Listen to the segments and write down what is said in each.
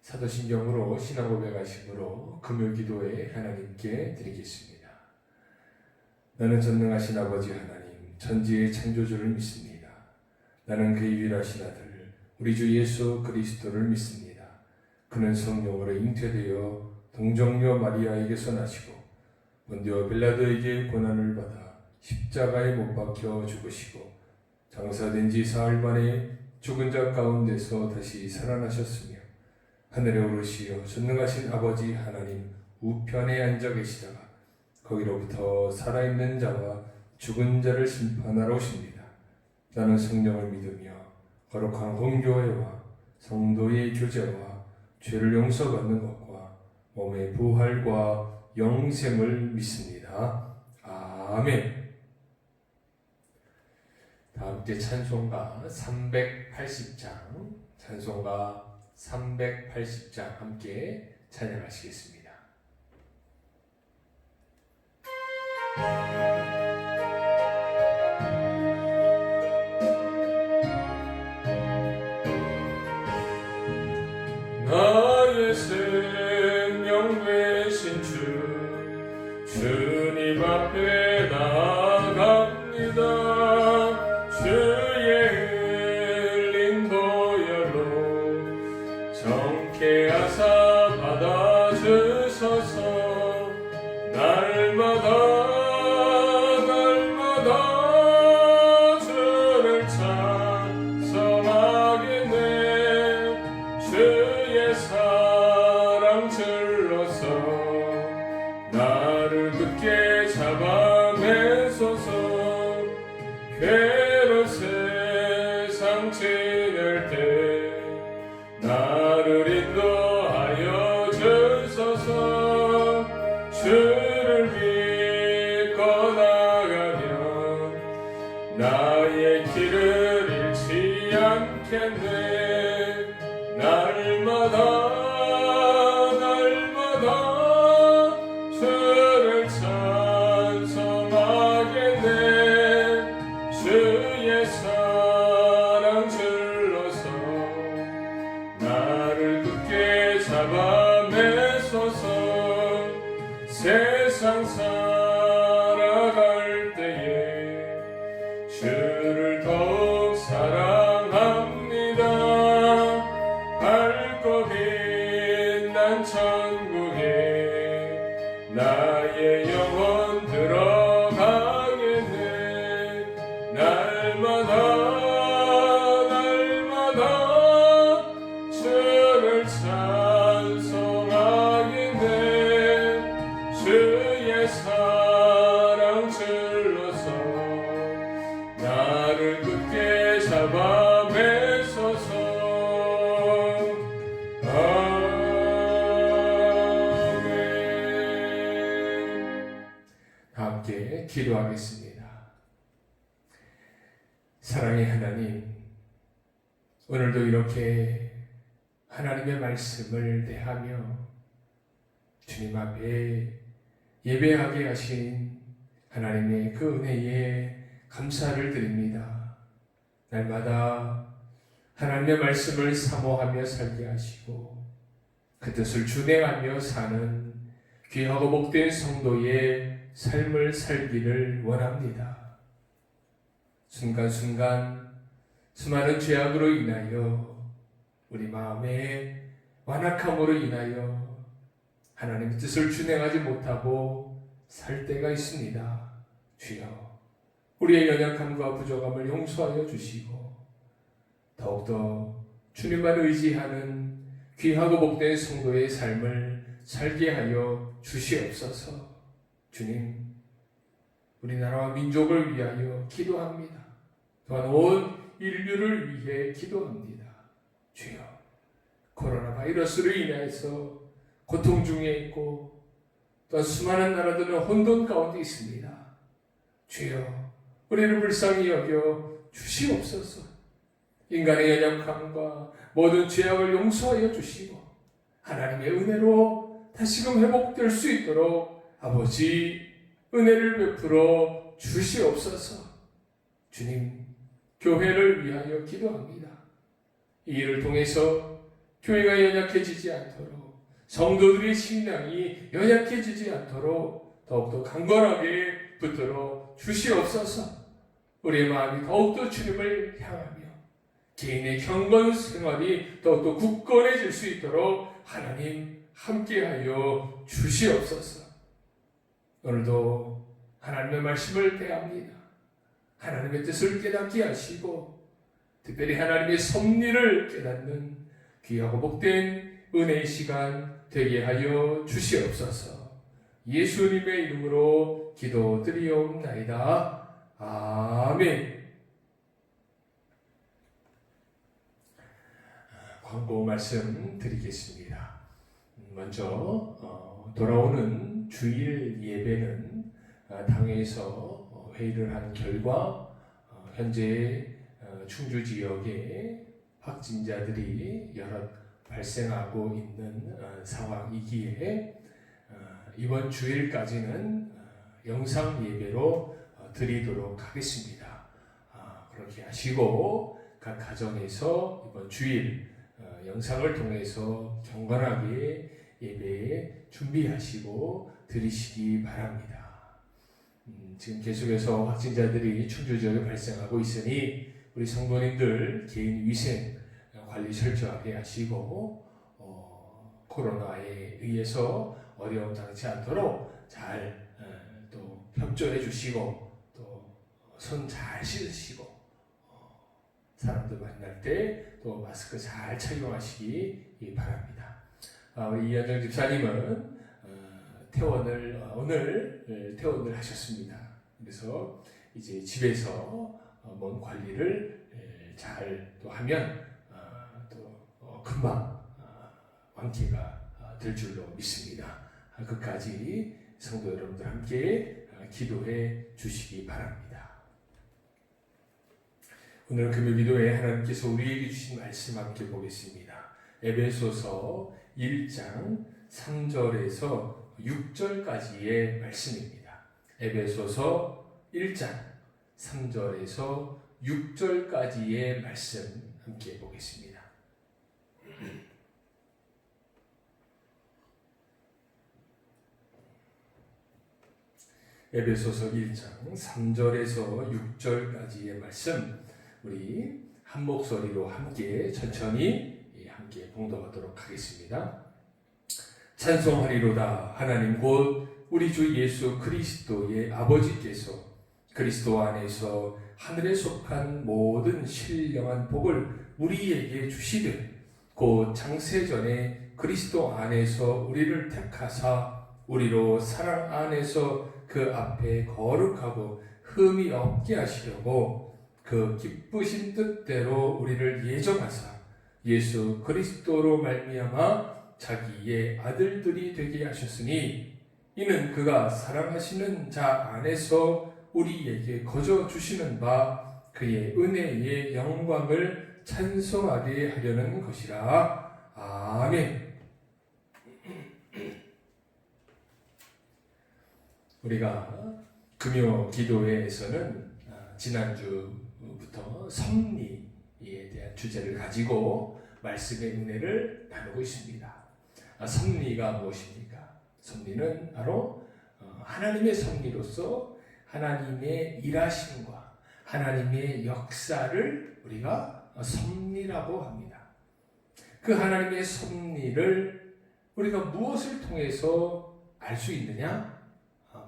사도신경으로 신앙 고백하심으로 금요 기도에 하나님께 드리겠습니다. 나는 전능하신 아버지 하나님, 천지의 창조주를 믿습니다. 나는 그의 유일하신 아들, 우리 주 예수 그리스도를 믿습니다. 그는 성령으로 잉태되어 동정녀 마리아에게서 나시고 본디오 빌라도에게 고난을 받아 십자가에 못 박혀 죽으시고 장사된 지 사흘 만에 죽은 자 가운데서 다시 살아나셨으며 하늘에 오르시어 전능하신 아버지 하나님 우편에 앉아 계시다가 거기로부터 살아있는 자와 죽은 자를 심판하러 오십니다. 나는 성령을 믿으며 거룩한 공교회와 성도의 교제와 죄를 용서받는 것과 몸의 부활과 영생을 믿습니다. 아멘. 다 함께 찬송가 380장, 찬송가 380장 함께 찬양하시겠습니다. 나의 생명 되신 주님 앞에 나아갑니다. 주의 흘린 보혈로 정케 하사 받아주소서. 날마다 주를 찬송하겠네. 주의 사랑 줄로서 나를 굳게 잡아내소서. 괴로운 세상 지낼 때 나를 인도하여 주소서. 주를 믿고 나가면 나의 길을 잃지 않겠네. 날마다 주를 찬송하겠네. 주의 사랑 줄로서 나를 굳게 잡아내소서. 세상 살아갈 때에 주를 더욱 사랑합니다. 밝고 빛난 천국에 나의 영혼 들어가겠네. 날마다 주를 찬송하겠네. 주의 사랑 줄로서 나를 굳게 잡아내소서. 아멘. 함께 기도하겠습니다. 사랑의 하나님, 오늘도 이렇게 하나님의 말씀을 대하며 주님 앞에 예배하게 하신 하나님의 그 은혜에 감사를 드립니다. 날마다 하나님의 말씀을 사모하며 살게 하시고 그 뜻을 준행하며 사는 귀하고 복된 성도의 삶을 살기를 원합니다. 순간순간 수많은 죄악으로 인하여 우리 마음의 완악함으로 인하여 하나님의 뜻을 준행하지 못하고 살 때가 있습니다. 주여, 우리의 연약함과 부족함을 용서하여 주시고 더욱더 주님만 의지하는 귀하고 복된 성도의 삶을 살게 하여 주시옵소서. 주님, 우리나라와 민족을 위하여 기도합니다. 또한 온 인류를 위해 기도합니다. 주여, 코로나 바이러스로 인해서 고통 중에 있고 또 수많은 나라들은 혼돈 가운데 있습니다. 주여, 우리를 불쌍히 여겨 주시옵소서. 인간의 연약함과 모든 죄악을 용서하여 주시고 하나님의 은혜로 다시금 회복될 수 있도록 아버지 은혜를 베풀어 주시옵소서. 주님, 교회를 위하여 기도합니다. 이 일을 통해서 교회가 연약해지지 않도록, 성도들의 신앙이 연약해지지 않도록 더욱더 강건하게 붙들어 주시옵소서. 우리의 마음이 더욱더 주님을 향하며 개인의 경건 생활이 더욱더 굳건해질 수 있도록 하나님 함께하여 주시옵소서. 오늘도 하나님의 말씀을 대합니다. 하나님의 뜻을 깨닫게 하시고 특별히 하나님의 섭리를 깨닫는 귀하고 복된 은혜의 시간 되게 하여 주시옵소서. 예수님의 이름으로 기도드리옵나이다. 아멘. 광고 말씀 드리겠습니다. 먼저 돌아오는 주일 예배는 당회에서 회의를 한 결과 현재 충주 지역에 확진자들이 여럿 발생하고 있는 상황이기에 이번 주일까지는 영상 예배로 드리도록 하겠습니다. 그렇게 하시고 각 가정에서 이번 주일 영상을 통해서 경건하게 예배에 준비하시고 드리시기 바랍니다. 지금 계속해서 확진자들이 충주 지역에 발생하고 있으니 우리 성도님들 개인 위생 관리 철저하게 하시고 코로나에 의해서 어려움 당치 않도록 잘 또 협조해 주시고 또 손 잘 씻으시고 사람들 만날 때 또 마스크 잘 착용하시기 바랍니다. 우리 이현정 집사님은 오늘 퇴원을 하셨습니다. 그래서 이제 집에서 몸 관리를 잘 또 하면 또 금방 완쾌가 될 줄로 믿습니다. 끝까지 성도 여러분들 함께 기도해 주시기 바랍니다. 오늘 금요 기도에 하나님께서 우리에게 주신 말씀 함께 보겠습니다. 에베소서 1장 3절에서 6절까지의 말씀입니다. 에베소서 1장 3절에서 6절까지의 말씀 함께 보겠습니다. 에베소서 1장 3절에서 6절까지의 말씀 우리 한 목소리로 함께 천천히 함께 봉독하도록 하겠습니다. 찬송하리로다. 하나님 곧 우리 주 예수 그리스도의 아버지께서 그리스도 안에서 하늘에 속한 모든 신령한 복을 우리에게 주시되 곧 창세전에 그리스도 안에서 우리를 택하사 우리로 사랑 안에서 그 앞에 거룩하고 흠이 없게 하시려고 그 기쁘신 뜻대로 우리를 예정하사 예수 그리스도로 말미암아 자기의 아들들이 되게 하셨으니 이는 그가 사랑하시는 자 안에서 우리에게 거저 주시는 바 그의 은혜의 영광을 찬송하게 하려는 것이라. 아멘. 우리가 금요 기도회에서는 지난주부터 섭리에 대한 주제를 가지고 말씀의 은혜를 나누고 있습니다. 섭리가 무엇입니까? 섭리는 바로 하나님의 섭리로서 하나님의 일하심과 하나님의 역사를 우리가 섭리라고 합니다. 그 하나님의 섭리를 우리가 무엇을 통해서 알 수 있느냐?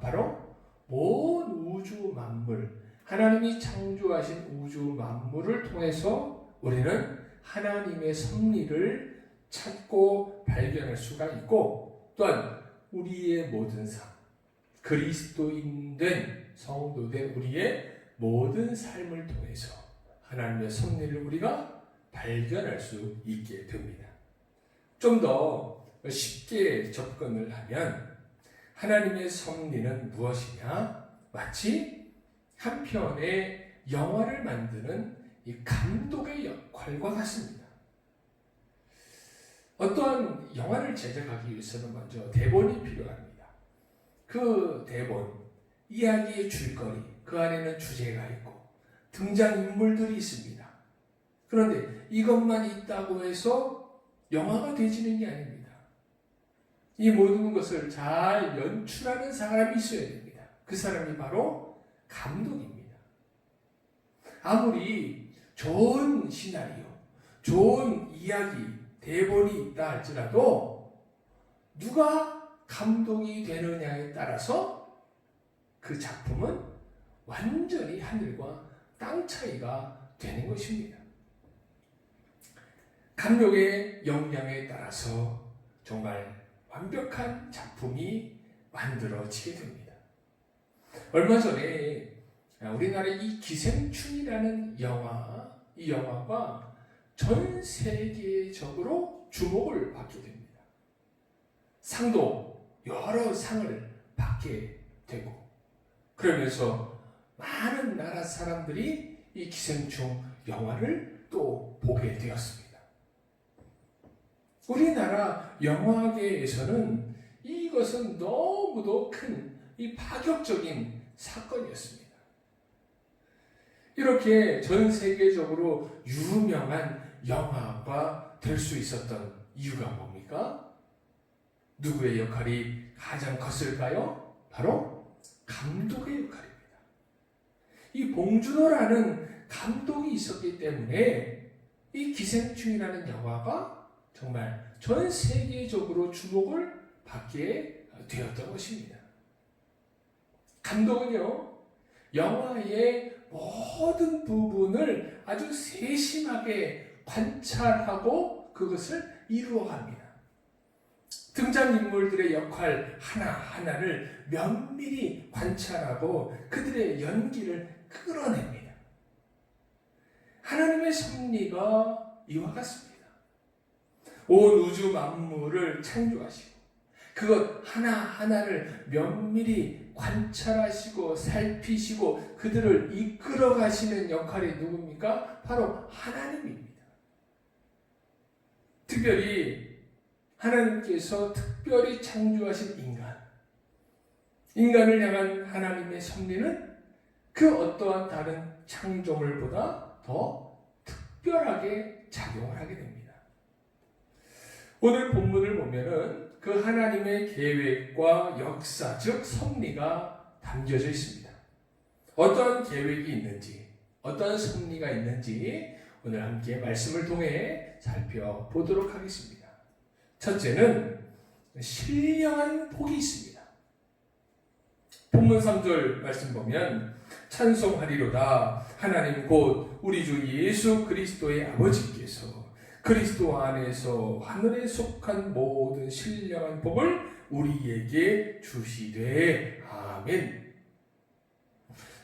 바로 온 우주 만물, 하나님이 창조하신 우주 만물을 통해서 우리는 하나님의 섭리를 찾고 발견할 수가 있고 또한 우리의 모든 삶, 그리스도인 된 성도된 우리의 모든 삶을 통해서 하나님의 섭리를 우리가 발견할 수 있게 됩니다. 좀 더 쉽게 접근을 하면 하나님의 섭리는 무엇이냐? 마치 한 편의 영화를 만드는 이 감독의 역할과 같습니다. 어떠한 영화를 제작하기 위해서는 먼저 대본이 필요합니다. 그 대본, 이야기의 줄거리, 그 안에는 주제가 있고 등장인물들이 있습니다. 그런데 이것만 있다고 해서 영화가 되지는 게 아닙니다. 이 모든 것을 잘 연출하는 사람이 있어야 됩니다. 그 사람이 바로 감독입니다. 아무리 좋은 시나리오, 좋은 이야기, 대본이 있다 할지라도 누가 감독이 되느냐에 따라서 그 작품은 완전히 하늘과 땅 차이가 되는 것입니다. 감독의 역량에 따라서 정말 완벽한 작품이 만들어지게 됩니다. 얼마 전에 우리나라의 이 기생충이라는 이 영화가 전 세계적으로 주목을 받게 됩니다. 상도 여러 상을 받게 되고, 그러면서 많은 나라 사람들이 이 기생충 영화를 또 보게 되었습니다. 우리나라 영화계에서는 이것은 너무도 큰 이 파격적인 사건이었습니다. 이렇게 전 세계적으로 유명한 영화가 될 수 있었던 이유가 뭡니까? 누구의 역할이 가장 컸을까요? 바로 감독의 역할입니다. 이 봉준호라는 감독이 있었기 때문에 이 기생충이라는 영화가 정말 전 세계적으로 주목을 받게 되었던 것입니다. 감독은요, 영화의 모든 부분을 아주 세심하게 관찰하고 그것을 이루어갑니다. 등장인물들의 역할 하나하나를 면밀히 관찰하고 그들의 연기를 끌어냅니다. 하나님의 섭리가 이와 같습니다. 온 우주 만물을 창조하시고 그것 하나하나를 면밀히 관찰하시고 살피시고 그들을 이끌어 가시는 역할이 누굽니까? 바로 하나님입니다. 특별히 하나님께서 특별히 창조하신 인간을 향한 하나님의 섭리는 그 어떠한 다른 창조물보다 더 특별하게 작용을 하게 됩니다. 오늘 본문을 보면은 그 하나님의 계획과 역사, 즉 섭리가 담겨져 있습니다. 어떠한 계획이 있는지, 어떠한 섭리가 있는지 오늘 함께 말씀을 통해 살펴보도록 하겠습니다. 첫째는 신령한 복이 있습니다. 본문 3절 말씀 보면 찬송하리로다 하나님 곧 우리 주 예수 그리스도의 아버지께서 그리스도 안에서 하늘에 속한 모든 신령한 복을 우리에게 주시되 아멘.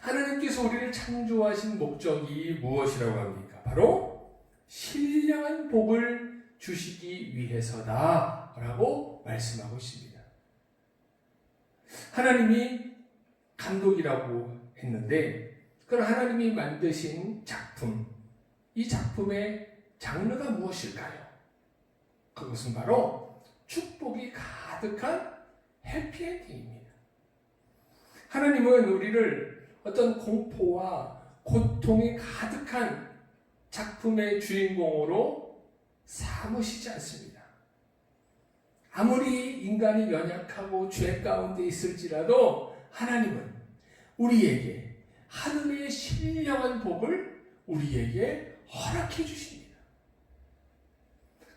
하나님께서 우리를 창조하신 목적이 무엇이라고 합니까? 바로 신령한 복을 주시기 위해서다 라고 말씀하고 있습니다. 하나님이 감독이라고 했는데 그런 하나님이 만드신 작품, 이 작품의 장르가 무엇일까요? 그것은 바로 축복이 가득한 해피엔딩입니다. 하나님은 우리를 어떤 공포와 고통이 가득한 작품의 주인공으로 삼으시지 않습니다. 아무리 인간이 연약하고 죄 가운데 있을지라도 하나님은 우리에게 하늘의 신령한 복을 우리에게 허락해 주십니다.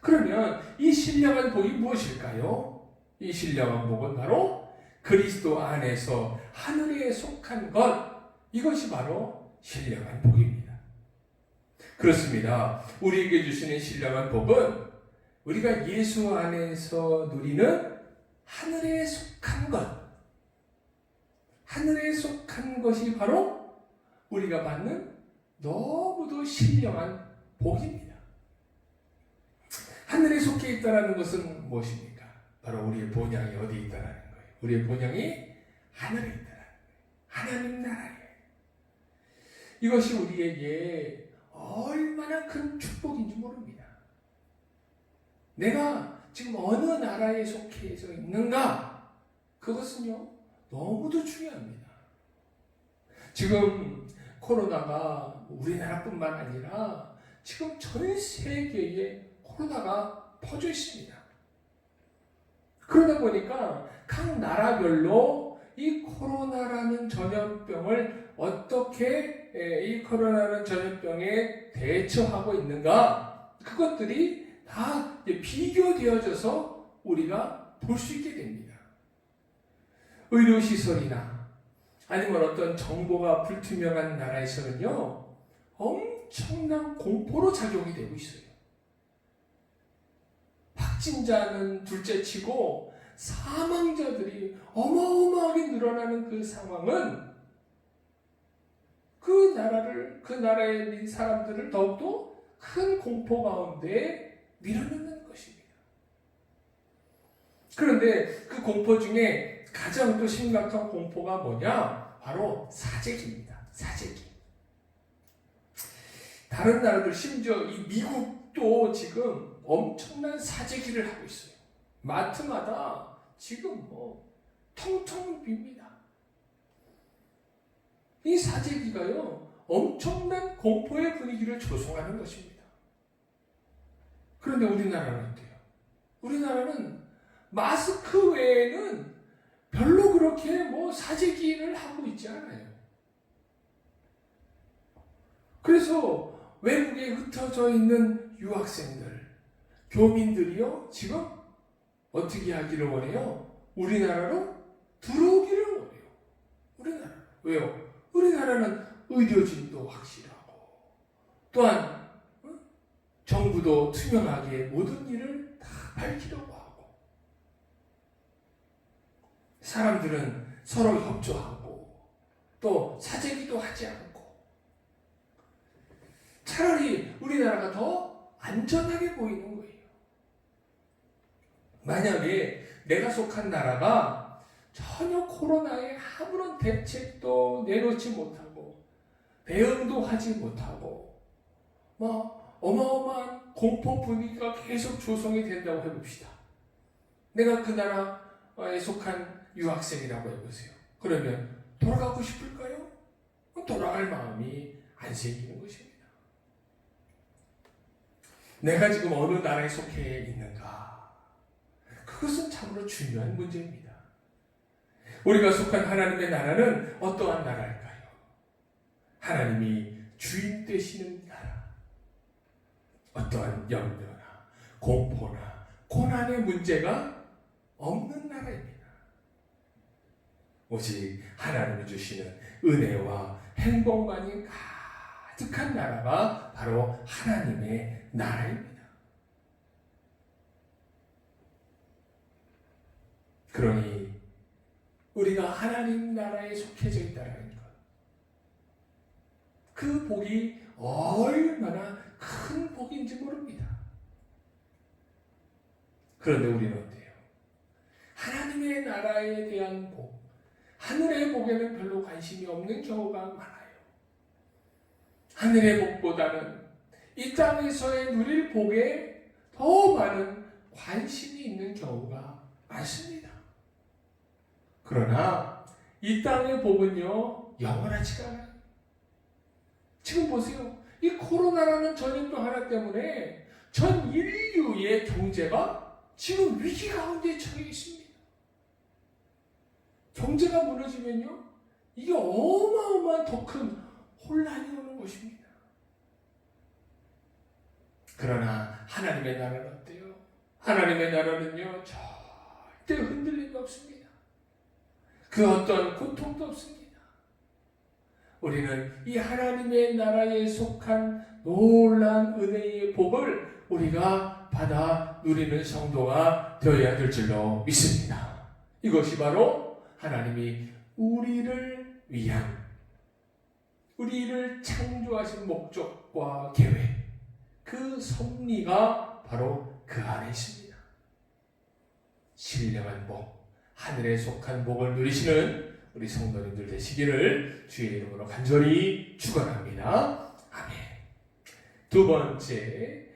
그러면 이 신령한 복이 무엇일까요? 이 신령한 복은 바로 그리스도 안에서 하늘에 속한 것, 이것이 바로 신령한 복입니다. 그렇습니다. 우리에게 주시는 신령한 복은 우리가 예수 안에서 누리는 하늘에 속한 것, 하늘에 속한 것이 바로 우리가 받는 너무도 신령한 복입니다. 하늘에 속해 있다는 것은 무엇입니까? 바로 우리의 본향이 어디 있다는 거예요. 우리의 본향이 하늘에 있다는 거예요. 하나님 나라에. 이것이 우리에게 얼마나 큰 축복인지 모릅니다. 내가 지금 어느 나라에 속해져 있는가? 그것은요, 너무도 중요합니다. 지금 코로나가 우리나라뿐만 아니라 지금 전 세계에 코로나가 퍼져 있습니다. 그러다 보니까 각 나라별로 이 코로나라는 전염병을 어떻게 이 코로나라는 전염병에 대처하고 있는가, 그것들이 다 비교되어져서 우리가 볼 수 있게 됩니다. 의료시설이나 아니면 어떤 정보가 불투명한 나라에서는요, 엄청난 공포로 작용이 되고 있어요. 확진자는 둘째치고 사망자들이 어마어마하게 늘어나는 그 상황은 그 나라의 사람들을 더욱더 큰 공포 가운데 밀어넣는 것입니다. 그런데 그 공포 중에 가장 또 심각한 공포가 뭐냐? 바로 사재기입니다. 사재기. 다른 나라들, 심지어 이 미국도 지금 엄청난 사재기를 하고 있어요. 마트마다 지금 텅텅 빕니다. 이 사재기가요, 엄청난 공포의 분위기를 조성하는 것입니다. 그런데 우리나라는 어때요? 우리나라는 마스크 외에는 별로 그렇게 사재기를 하고 있지 않아요. 그래서 외국에 흩어져 있는 유학생들, 교민들이요, 지금 어떻게 하기를 원해요? 우리나라로 들어오기를 원해요. 우리나라. 왜요? 우리나라는 의료진도 확실하고, 또한 정부도 투명하게 모든 일을 다 밝히려고 하고, 사람들은 서로 협조하고, 또 사재기도 하지 않고, 차라리 우리나라가 더 안전하게 보이는 거예요. 만약에 내가 속한 나라가 전혀 코로나에 아무런 대책도 내놓지 못하고 대응도 하지 못하고 어마어마한 공포 분위기가 계속 조성이 된다고 해봅시다. 내가 그 나라에 속한 유학생이라고 해보세요. 그러면 돌아가고 싶을까요? 돌아갈 마음이 안 생기는 것입니다. 내가 지금 어느 나라에 속해 있는가? 그것은 참으로 중요한 문제입니다. 우리가 속한 하나님의 나라는 어떠한 나라일까요? 하나님이 주인 되시는 나라. 어떠한 염려나 공포나 고난의 문제가 없는 나라입니다. 오직 하나님이 주시는 은혜와 행복만이 가득한 나라가 바로 하나님의 나라입니다. 그러니 우리가 하나님 나라에 속해져 있다는 것, 그 복이 얼마나 큰 복인지 모릅니다. 그런데 우리는 어때요? 하나님의 나라에 대한 복, 하늘의 복에는 별로 관심이 없는 경우가 많아요. 하늘의 복보다는 이 땅에서의 누릴 복에 더 많은 관심이 있는 경우가 많습니다. 그러나 이 땅의 복은요, 영원하지가 않아요. 지금 보세요. 이 코로나라는 전염병 하나 때문에 전 인류의 경제가 지금 위기 가운데 처해 있습니다. 경제가 무너지면요, 이게 어마어마한 더 큰 혼란이 오는 것입니다. 그러나 하나님의 나라는 어때요? 하나님의 나라는요, 절대 흔들림이 없습니다. 그 어떤 고통도 없습니다. 우리는 이 하나님의 나라에 속한 놀라운 은혜의 복을 우리가 받아 누리는 성도가 되어야 될 줄로 믿습니다. 이것이 바로 하나님이 우리를 위한, 우리를 창조하신 목적과 계획, 그 섭리가 바로 그 안에 있습니다. 신령한 복, 하늘에 속한 복을 누리시는 우리 성도님들 되시기를 주의 이름으로 간절히 축원합니다. 아멘. 두 번째,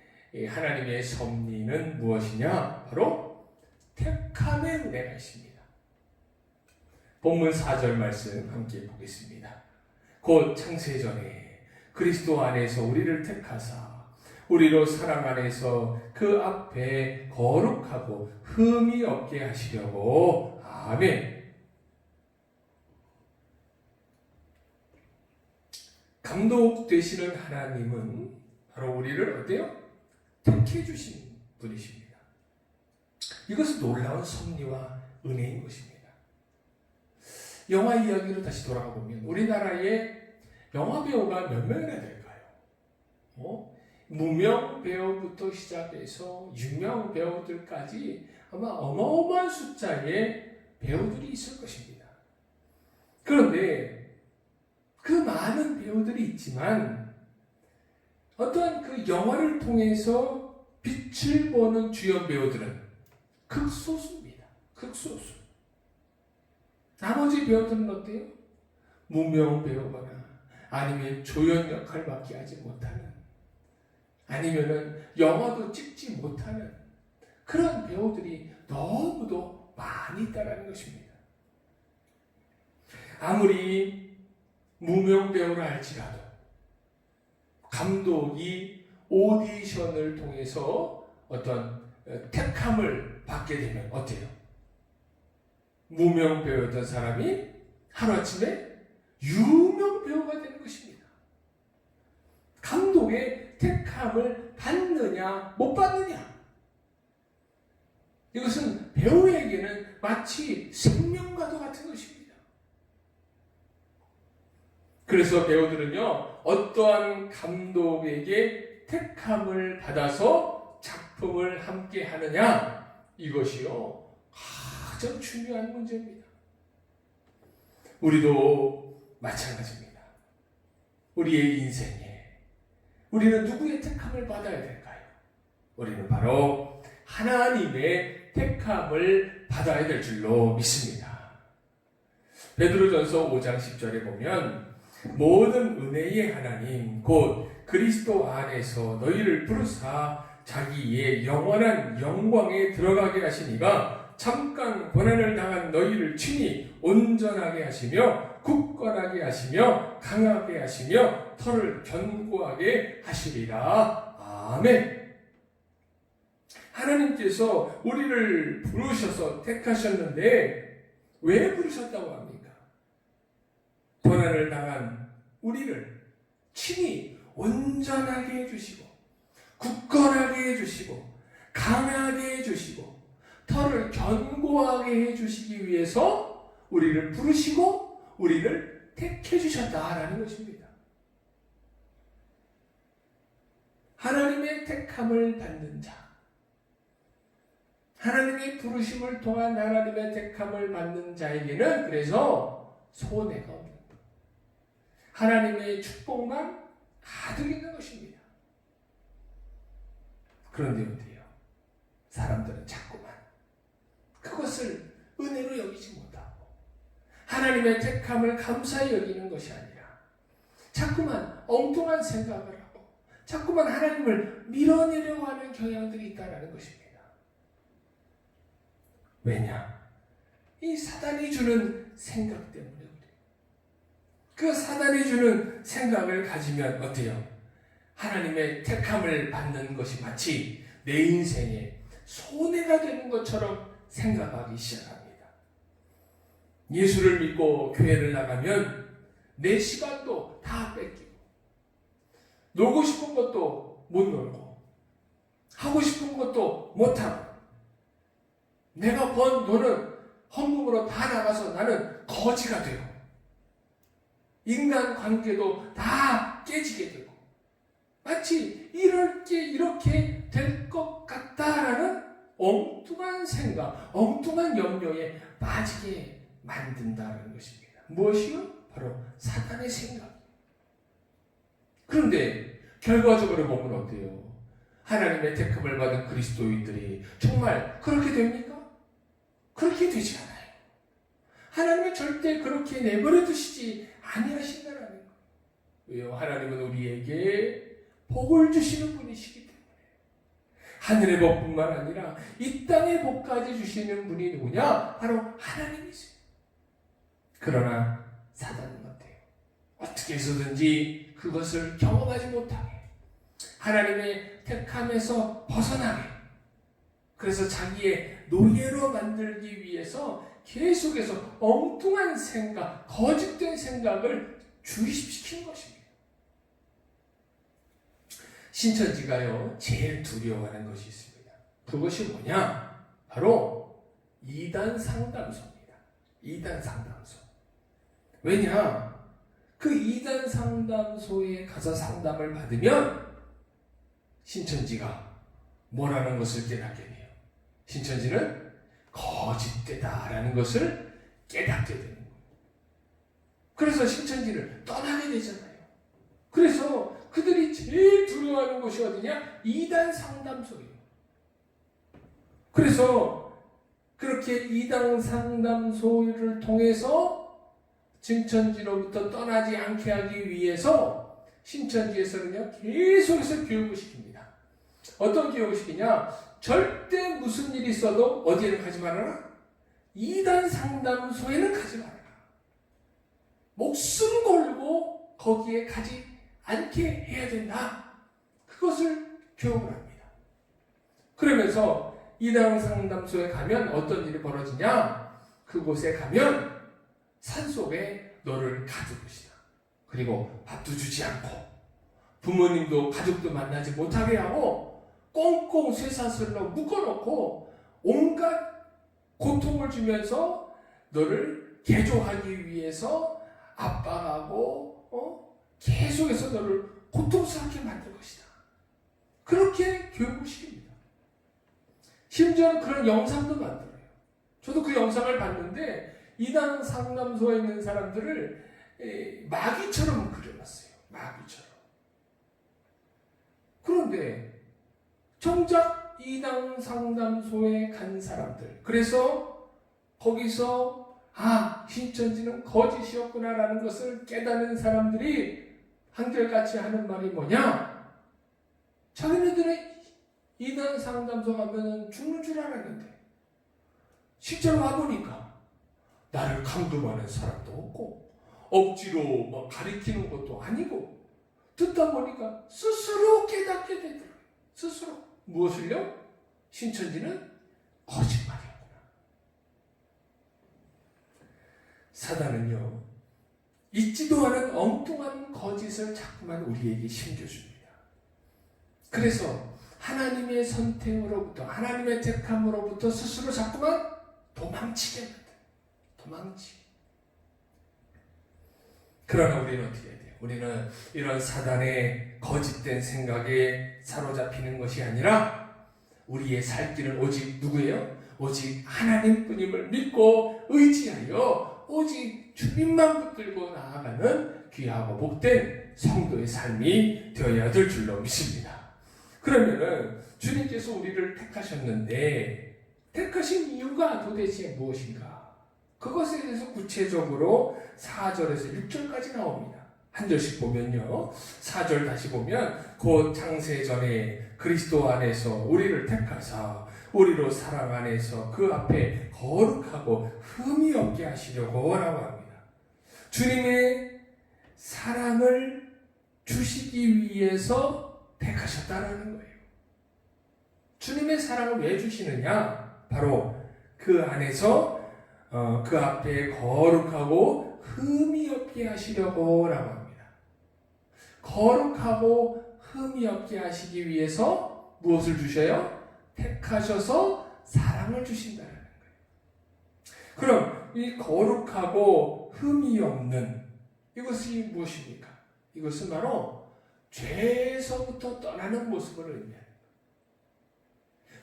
하나님의 섭리는 무엇이냐? 바로 택함의 은혜가 있습니다. 본문 4절 말씀 함께 보겠습니다. 곧 창세전에 그리스도 안에서 우리를 택하사 우리로 사랑 안에서 그 앞에 거룩하고 흠이 없게 하시려고. 아멘. 감독 되시는 하나님은 바로 우리를 어때요? 택해 주신 분이십니다. 이것은 놀라운 섭리와 은혜인 것입니다. 영화 이야기로 다시 돌아가 보면 우리나라에 영화 배우가 몇 명이나 될까요? 무명 배우부터 시작해서 유명 배우들까지 아마 어마어마한 숫자의 배우들이 있을 것입니다. 그런데 그 많은 배우들이 있지만 어떠한 그 영화를 통해서 빛을 보는 주연 배우들은 극소수입니다. 극소수. 나머지 배우들은 어때요? 무명 배우거나 아니면 조연 역할밖에 하지 못하는, 아니면은 영화도 찍지 못하는 그런 배우들이 너무도 많이 있다는 것입니다. 아무리 무명 배우라 할지라도 감독이 오디션을 통해서 어떤 택함을 받게 되면 어때요? 무명 배우였던 사람이 하루아침에 유명 배우가 되는 것입니다. 감독의 택함을 받느냐 못 받느냐, 이것은 배우에게는 마치 생명과도 같은 것입니다. 그래서 배우들은요, 어떠한 감독에게 택함을 받아서 작품을 함께 하느냐, 이것이요 가장 중요한 문제입니다. 우리도 마찬가지입니다. 우리의 인생에 우리는 누구의 택함을 받아야 될까요? 우리는 바로 하나님의 택함을 받아야 될 줄로 믿습니다. 베드로전서 5장 10절에 보면 모든 은혜의 하나님 곧 그리스도 안에서 너희를 부르사 자기의 영원한 영광에 들어가게 하시니가 잠깐 고난을 당한 너희를 친히 온전하게 하시며 굳건하게 하시며 강하게 하시며 털을 견고하게 하시리라. 아멘. 하나님께서 우리를 부르셔서 택하셨는데 왜 부르셨다고 합니까? 고난을 당한 우리를 친히 온전하게 해주시고 굳건하게 해주시고 강하게 해주시고 털을 견고하게 해주시기 위해서 우리를 부르시고 우리를 택해 주셨다라는 것입니다. 하나님의 택함을 받는 자, 하나님의 부르심을 통한 하나님의 택함을 받는 자에게는 그래서 손해가 없는 것, 하나님의 축복만 가득 있는 것입니다. 그런데 어때요? 사람들은 자꾸만 그것을 은혜로 여기지 못하고 하나님의 택함을 감사히 여기는 것이 아니라 자꾸만 엉뚱한 생각을 하고 자꾸만 하나님을 밀어내려고 하는 경향들이 있다는 것입니다. 왜냐? 이 사단이 주는 생각 때문에 그래요. 그 사단이 주는 생각을 가지면 어때요? 하나님의 택함을 받는 것이 마치 내 인생에 손해가 되는 것처럼 생각하기 시작합니다. 예수를 믿고 교회를 나가면 내 시간도 다 뺏기고 놀고 싶은 것도 못 놀고 하고 싶은 것도 못하고 내가 번 돈은 헌금으로 다 나가서 나는 거지가 되고 인간 관계도 다 깨지게 되고 마치 이렇게 될 것 같다라는 엉뚱한 생각, 엉뚱한 염려에 빠지게 만든다는 것입니다. 무엇이요? 바로 사탄의 생각. 그런데 결과적으로 보면 어때요? 하나님의 택함을 받은 그리스도인들이 정말 그렇게 됩니까? 그렇게 되지 않아요. 하나님은 절대 그렇게 내버려 두시지 아니하신다는 거예요. 왜요? 하나님은 우리에게 복을 주시는 분이시기 때문에. 하늘의 복뿐만 아니라 이 땅의 복까지 주시는 분이 누구냐? 바로 하나님이세요. 그러나 사단은 어때요? 어떻게 해서든지 그것을 경험하지 못하게 하나님의 택함에서 벗어나게, 그래서 자기의 노예로 만들기 위해서 계속해서 엉뚱한 생각, 거짓된 생각을 주입시키는 것입니다. 신천지가요, 제일 두려워하는 것이 있습니다. 그것이 뭐냐? 바로 이단 상담소입니다. 이단 상담소. 왜냐? 그 이단 상담소에 가서 상담을 받으면 신천지가 뭐라는 것을 깨닫게 돼요. 신천지는 거짓되다라는 것을 깨닫게 되는 거예요. 그래서 신천지를 떠나게 되잖아요. 그래서 그들이 제일 두려워하는 곳이 어디냐? 이단 상담소예요. 그래서 그렇게 이단 상담소를 통해서 신천지로부터 떠나지 않게 하기 위해서 신천지에서는요, 계속해서 교육을 시킵니다. 어떤 교육을 시키냐? 절대 무슨 일이 있어도 어디에는 가지 말아라? 이단 상담소에는 가지 말아라. 목숨 걸고 거기에 가지 않게 해야 된다. 그것을 교육을 합니다. 그러면서 이단 상담소에 가면 어떤 일이 벌어지냐? 그곳에 가면 산속에 너를 가둘 것이다. 그리고 밥도 주지 않고 부모님도 가족도 만나지 못하게 하고 꽁꽁 쇠사슬로 묶어놓고 온갖 고통을 주면서 너를 개조하기 위해서 압박하고 계속해서 너를 고통스럽게 만들 것이다. 그렇게 교육을 시킵니다. 심지어는 그런 영상도 만들어요. 저도 그 영상을 봤는데 이단 상담소에 있는 사람들을 마귀처럼 그려놨어요. 마귀처럼. 그런데 정작 이단 상담소에 간 사람들, 그래서 거기서 신천지는 거짓이었구나라는 것을 깨닫는 사람들이 한결같이 하는 말이 뭐냐? 자기네들의 이단 상담소 가면 죽는 줄 알았는데 실제로 와보니까 나를 강도하는 사람도 없고 억지로 막 가리키는 것도 아니고 듣다 보니까 스스로 깨닫게 되더라고요. 스스로. 무엇을요? 신천지는 거짓말이었구나. 사단은요, 있지도 않은 엉뚱한 거짓을 자꾸만 우리에게 심겨줍니다. 그래서 하나님의 선택으로부터, 하나님의 택함으로부터 스스로 자꾸만 도망치게 만들어요. 도망치게. 그러나 우리는 어떻게 해야 돼요? 우리는 이런 사단의 거짓된 생각에 사로잡히는 것이 아니라 우리의 살 길은 오직 누구예요? 오직 하나님뿐임을 믿고 의지하여 오직 주님만 붙들고 나아가는 귀하고 복된 성도의 삶이 되어야 될 줄로 믿습니다. 그러면은 주님께서 우리를 택하셨는데 택하신 이유가 도대체 무엇인가? 그것에 대해서 구체적으로 4절에서 6절까지 나옵니다. 한 절씩 보면요. 4절 다시 보면 곧 창세전에 그리스도 안에서 우리를 택하사 우리로 사랑 안에서 그 앞에 거룩하고 흠이 없게 하시려고 라고 합니다. 주님의 사랑을 주시기 위해서 택하셨다라는 거예요. 주님의 사랑을 왜 주시느냐? 바로 그 안에서 그 앞에 거룩하고 흠이 없게 하시려고 라고 합니다. 거룩하고 흠이 없게 하시기 위해서 무엇을 주셔요? 택하셔서 사랑을 주신다는 거예요. 그럼 이 거룩하고 흠이 없는 이것이 무엇입니까? 이것은 바로 죄에서부터 떠나는 모습을 의미하는 거예요.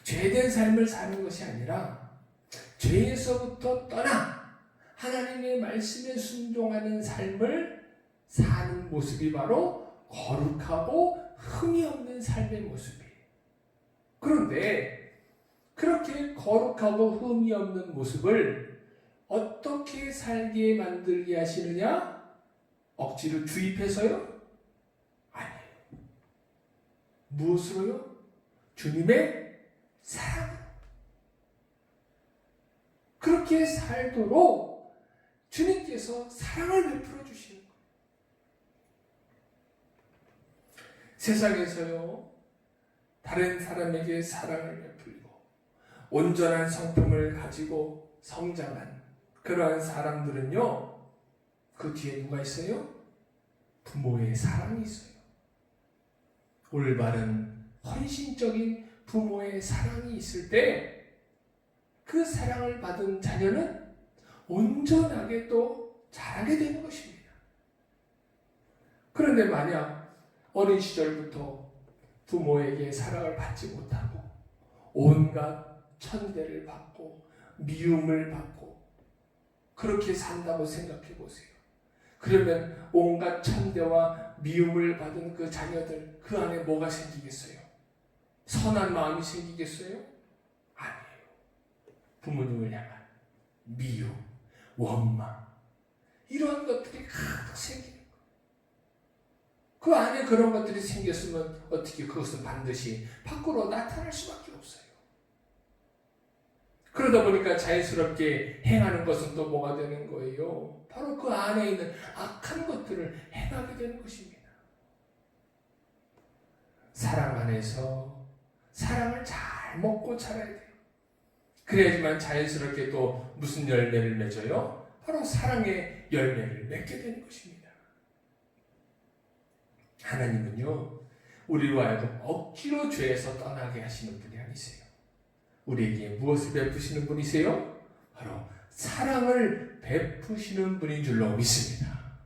죄된 삶을 사는 것이 아니라 죄에서부터 떠나 하나님의 말씀에 순종하는 삶을 사는 모습이 바로 거룩하고 흠이 없는 삶의 모습이에요. 그런데 그렇게 거룩하고 흠이 없는 모습을 어떻게 살게 만들게 하시느냐? 억지로 주입해서요? 아니에요. 무엇으로요? 주님의 사랑으로. 그렇게 살도록 주님께서 사랑을 베풀어 주시는 거예요. 세상에서요, 다른 사람에게 사랑을 베풀고 온전한 성품을 가지고 성장한 그러한 사람들은요, 그 뒤에 누가 있어요? 부모의 사랑이 있어요. 올바른 헌신적인 부모의 사랑이 있을 때 그 사랑을 받은 자녀는 온전하게 또 자라게 되는 것입니다. 그런데 만약 어린 시절부터 부모에게 사랑을 받지 못하고 온갖 천대를 받고 미움을 받고 그렇게 산다고 생각해 보세요. 그러면 온갖 천대와 미움을 받은 그 자녀들, 그 안에 뭐가 생기겠어요? 선한 마음이 생기겠어요? 아니에요. 부모님을 향한 미움, 원망, 이러한 것들이 가득 생기는 거예요. 그 안에 그런 것들이 생겼으면 어떻게 그것은 반드시 밖으로 나타날 수밖에 없어요. 그러다 보니까 자연스럽게 행하는 것은 또 뭐가 되는 거예요? 바로 그 안에 있는 악한 것들을 행하게 되는 것입니다. 사랑 안에서 사랑을 잘 먹고 자라야 돼요. 그래야지만 자연스럽게 또 무슨 열매를 맺어요? 바로 사랑의 열매를 맺게 되는 것입니다. 하나님은요, 우리로 하여금 억지로 죄에서 떠나게 하시는 분이 아니세요. 우리에게 무엇을 베푸시는 분이세요? 바로 사랑을 베푸시는 분인 줄로 믿습니다.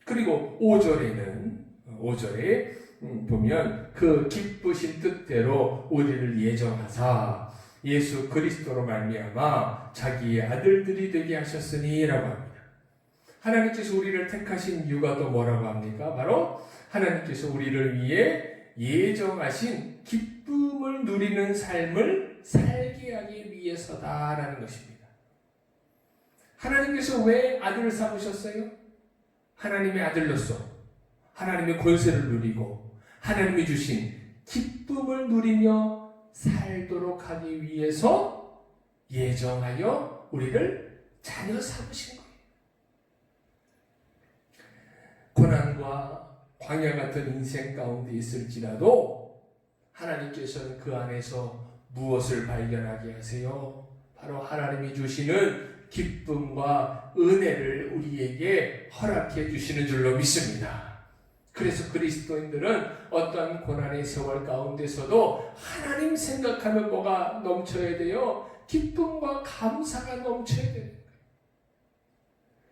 그리고 5절에 보면 그 기쁘신 뜻대로 우리를 예정하사 예수 그리스도로 말미암아 자기의 아들들이 되게 하셨으니 라고 합니다. 하나님께서 우리를 택하신 이유가 또 뭐라고 합니까? 바로 하나님께서 우리를 위해 예정하신 기쁨을 누리는 삶을 살게 하기 위해서다라는 것입니다. 하나님께서 왜 아들을 삼으셨어요? 하나님의 아들로서 하나님의 권세를 누리고 하나님이 주신 기쁨을 누리며 살도록 하기 위해서 예정하여 우리를 자녀 삼으신 거예요. 고난과 광야 같은 인생 가운데 있을지라도 하나님께서는 그 안에서 무엇을 발견하게 하세요? 바로 하나님이 주시는 기쁨과 은혜를 우리에게 허락해 주시는 줄로 믿습니다. 그래서 그리스도인들은 어떠한 고난의 세월 가운데서도 하나님 생각하면 뭐가 넘쳐야 돼요? 기쁨과 감사가 넘쳐야 돼요.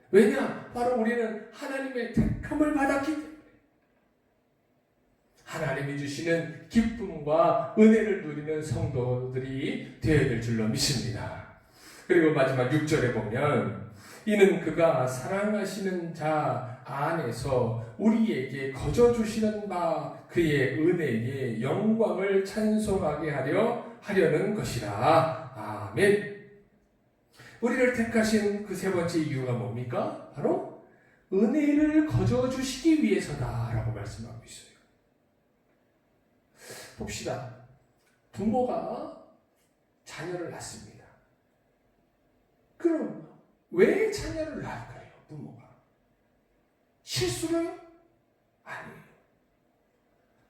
왜냐? 바로 우리는 하나님의 택함을 받았기 때문에 하나님이 주시는 기쁨과 은혜를 누리는 성도들이 되어야 될 줄로 믿습니다. 그리고 마지막 6절에 보면 이는 그가 사랑하시는 자 안에서 우리에게 거저주시는 바 그의 은혜의 영광을 찬송하게 하려는 것이라. 아멘. 우리를 택하신 그 세 번째 이유가 뭡니까? 바로 은혜를 거저주시기 위해서다라고 말씀하고 있어요. 봅시다. 부모가 자녀를 낳습니다. 그럼 왜 자녀를 낳을까요? 부모가 실수로요? 아니에요.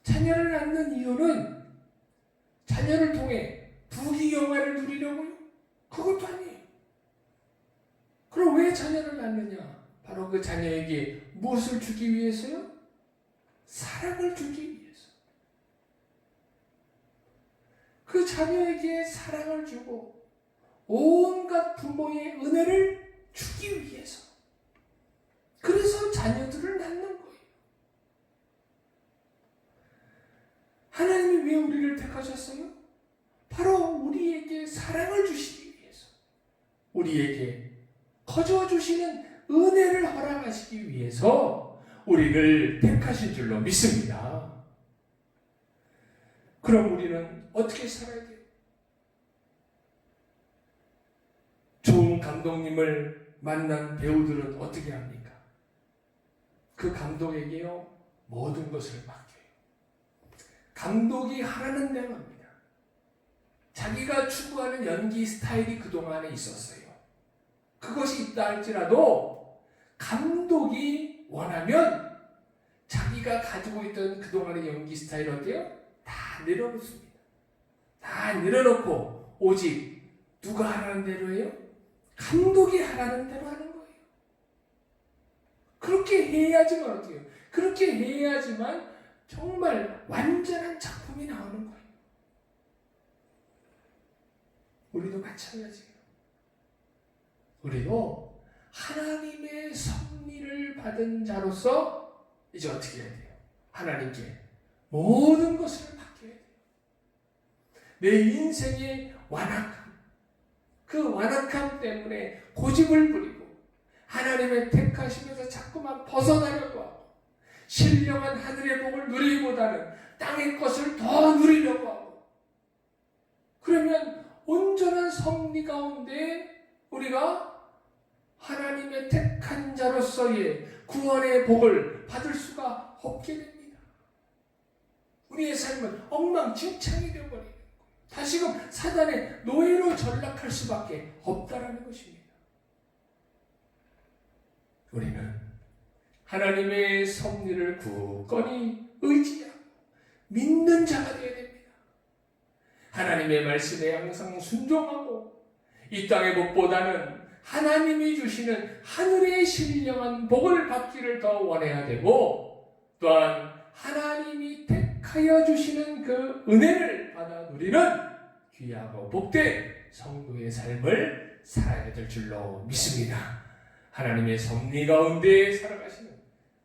자녀를 낳는 이유는 자녀를 통해 부귀영화를 누리려고요? 그것도 아니에요. 그럼 왜 자녀를 낳느냐? 바로 그 자녀에게 무엇을 주기 위해서요? 사랑을 주기 위해서. 그 자녀에게 사랑을 주고 온갖 부모의 은혜를 주기 위해서. 그래서 자녀들을 낳는 거예요. 하나님이 왜 우리를 택하셨어요? 바로 우리에게 사랑을 주시기 위해서. 우리에게 거저주시는 은혜를 허락하시기 위해서 우리를 택하신 줄로 믿습니다. 그럼 우리는 어떻게 살아야 돼요? 좋은 감독님을 만난 배우들은 어떻게 합니까? 그 감독에게요, 모든 것을 맡겨요. 감독이 하라는 대로 합니다. 자기가 추구하는 연기 스타일이 그동안에 있었어요. 그것이 있다 할지라도 감독이 원하면 자기 자기가 가지고 있던 그동안의 연기 스타일 어때요? 다 내려놓습니다. 다 내려놓고 오직 누가 하라는 대로 해요? 감독이 하라는 대로 하는 거예요. 그렇게 해야지만 어떻게 해요? 그렇게 해야지만 정말 완전한 작품이 나오는 거예요. 우리도 마찬가지예요. 우리도 하나님의 섭리를 받은 자로서 이제 어떻게 해야 돼요? 하나님께 모든 것을 맡겨야 돼요. 내 인생의 완악함, 그 완악함 때문에 고집을 부리고 하나님의 택하심에서 자꾸만 벗어나려고 하고 신령한 하늘의 복을 누리기보다는 땅의 것을 더 누리려고 하고, 그러면 온전한 섭리 가운데 우리가 하나님의 택한 자로서의 구원의 복을 받을 수가 없게 됩니다. 우리의 삶은 엉망진창이 되어버리는 거예요. 다시금 사단의 노예로 전락할 수밖에 없다라는 것입니다. 우리는 하나님의 섭리를 굳건히 의지하고 믿는 자가 되어야 됩니다. 하나님의 말씀에 항상 순종하고 이 땅의 복보다는 하나님이 주시는 하늘의 신령한 복을 받기를 더 원해야 되고, 또한 하나님이 택하여 주시는 그 은혜를 받아 누리는 귀하고 복된 성도의 삶을 살아야 될 줄로 믿습니다. 하나님의 섭리 가운데 살아가시는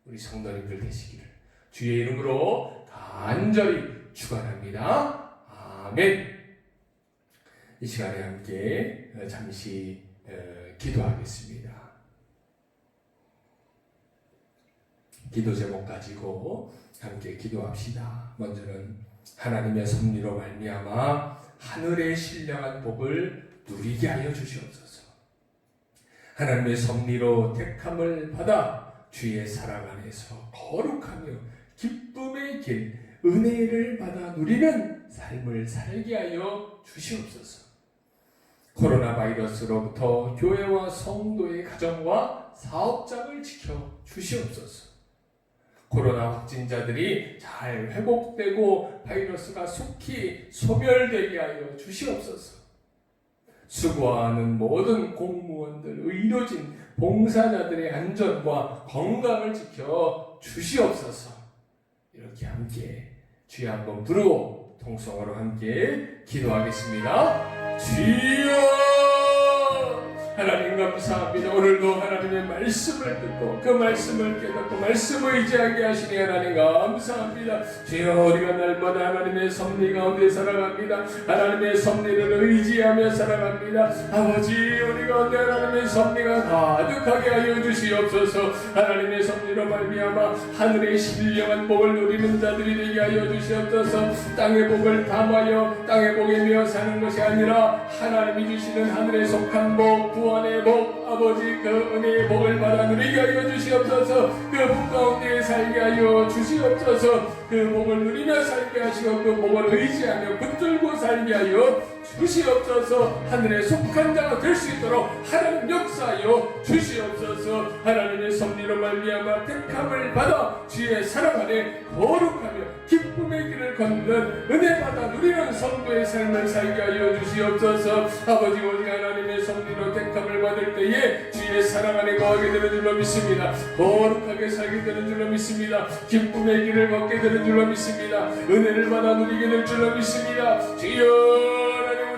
우리 성도님들 되시기를 주의 이름으로 간절히 축원합니다. 아멘. 이 시간에 함께 잠시 기도하겠습니다. 기도 제목 가지고 함께 기도합시다. 먼저는 하나님의 섭리로 말미암아 하늘의 신령한 복을 누리게 하여 주시옵소서. 하나님의 섭리로 택함을 받아 주의 사랑 안에서 거룩하며 기쁨의 길, 은혜를 받아 누리는 삶을 살게 하여 주시옵소서. 코로나 바이러스로부터 교회와 성도의 가정과 사업장을 지켜 주시옵소서. 코로나 확진자들이 잘 회복되고 바이러스가 속히 소멸되게 하여 주시옵소서. 수고하는 모든 공무원들, 의료진, 봉사자들의 안전과 건강을 지켜 주시옵소서. 이렇게 함께 주여 한번 부르고 통성으로 함께 기도하겠습니다. 주여! 하나님 감사합니다. 오늘도 하나님의 말씀을 듣고 그 말씀을 깨닫고 말씀을 의지하게 하시니 하나님 감사합니다. 주여, 우리가 날마다 하나님의 섭리 가운데 살아갑니다. 하나님의 섭리를 의지하며 살아갑니다. 아버지, 우리 가운데 하나님의 섭리가 가득하게 하여 주시옵소서. 하나님의 섭리로 말미암아 하늘의 신령한 복을 누리는 자들이 되게 하여 주시옵소서. 땅의 복을 탐하여 땅의 복에 매어 사는 것이 아니라 하나님이 주시는 하늘에 속한 복, 구원의 복, 아버지 그 은혜의 복을 받아 누리게 하여 주시옵소서. 그 복 가운데 살게 하여 주시옵소서. 그 복을 누리며 살게 하시고 그 복을 의지하며 붙들고 살게 하여 주시옵소서. 하늘에 속한 자가 될 수 있도록 하나님 역사하여 주시옵소서. 하나님의 섭리로 말미암아 택함을 받아 주의 사랑 안에 거룩하며 기쁨의 길을 걷는 은혜 받아 누리는 성도의 삶을 살게 하여 주시옵소서. 아버지, 오직 하나님의 섭리로 택함을 받을 때에 주의 사랑 안에 거하게 되는 줄로 믿습니다. 거룩하게 살게 되는 줄로 믿습니다. 기쁨의 길을 걷게 되는 줄로 믿습니다. 은혜를 받아 누리게 될 줄로 믿습니다. 주여,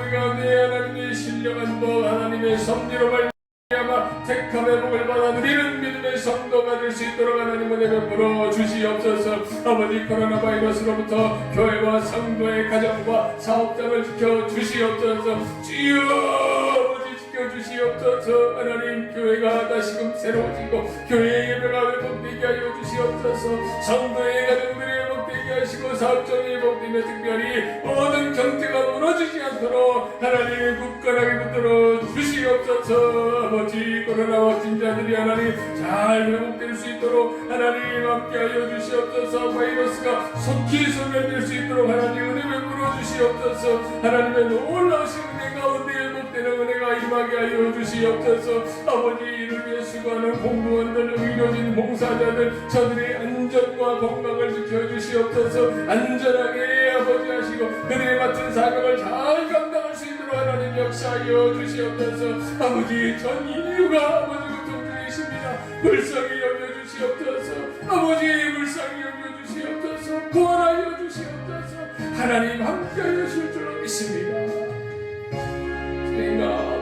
우리 가운데 하나님의 신령한 복, 하나님의 섭리로 말미암아 택함의 복을 받아 누리는 믿음의 성도가 될 수 있도록 하나님 은혜 베풀어 주시옵소서. 아버지, 코로나 바이러스로부터 교회와 성도의 가정과 사업장을 지켜 주시옵소서. 주여, 아버지 지켜 주시옵소서. 하나님, 교회가 다시금 새로워지고 교회의 예배가 회복되게 하여 주시옵소서. 성도의 가정들이 회복되게 하시고 사업장이 회복되며 특별히 모든 경제가 무너지지 않도록 하나님 굳건하게 붙들어 주시옵소서. 아버지, 코로나 확진자들이 하나님 잘 회복될 수 있도록 하나님 함께하여 주시옵소서. 바이러스가 속히 소멸될 수 있도록 하나님 은혜 베풀어 주시옵소서. 하나님의 놀라우신 은혜 가운데 회복되는 은혜가 은혜가 임하게 하여 주시옵소서. 아버지, 이를 위해 수고하는 공무원들, 의료진, 봉사자들, 저들의 안전과 건강을 지켜주시옵소서. 안전하게 아버지 하시고 그들의 맡은 사명을 잘 감당할 수 있도록 하나님 역사하여 주시옵소서. 아버지, 전 인류가 아버지 고통중이십니다. 불쌍히 여겨주시옵소서. 아버지, 불쌍히 여겨주시옵소서. 구원하여 주시옵소서. 하나님 함께하여 주실 줄 믿습니다. 감사합니다.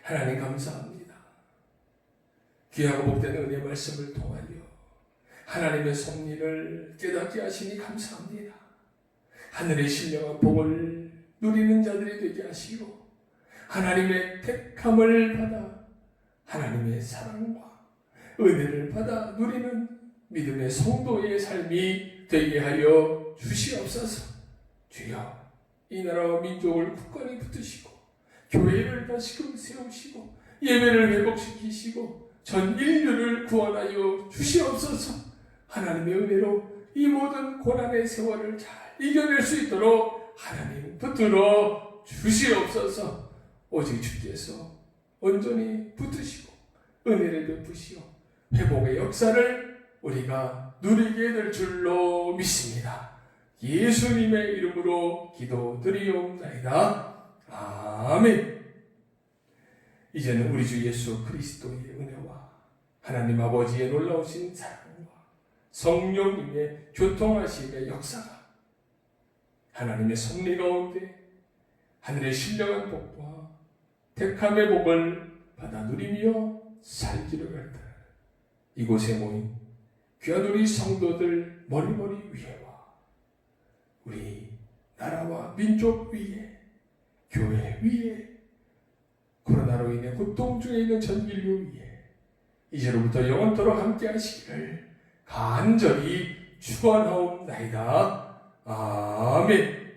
하나님 감사합니다. 귀하고 복된 은혜 말씀을 통하여 하나님의 섭리를 깨닫게 하시니 감사합니다. 하늘의 신령한 복을 누리는 자들이 되게 하시고 하나님의 택함을 받아 하나님의 사랑과 은혜를 받아 누리는 믿음의 성도의 삶이 되게 하여 주시옵소서. 주여, 이 나라와 민족을 굳건히 붙드시고 교회를 다시금 세우시고 예배를 회복시키시고 전 인류를 구원하여 주시옵소서. 하나님의 은혜로 이 모든 고난의 세월을 잘 이겨낼 수 있도록 하나님 붙들어 주시옵소서. 오직 주께서 온전히 붙드시고 은혜를 베푸시어 회복의 역사를 우리가 누리게 될 줄로 믿습니다. 예수님의 이름으로 기도드리옵나이다. 아멘. 이제는 우리 주 예수 그리스도의 은혜와 하나님 아버지의 놀라우신 사랑과 성령님의 교통하심의 역사가 하나님의 섭리 가운데 하늘의 신령한 복과 택함의 복을 받아 누리며 살기를 갈다. 이곳에 모인 귀한 우리 성도들 머리머리 위에와 우리 나라와 민족 위에 교회 위에 코로나로 인해 고통 중에 있는 전 인류 위에 이제로부터 영원토록 함께 하시기를 간절히 축원하옵나이다. 아멘.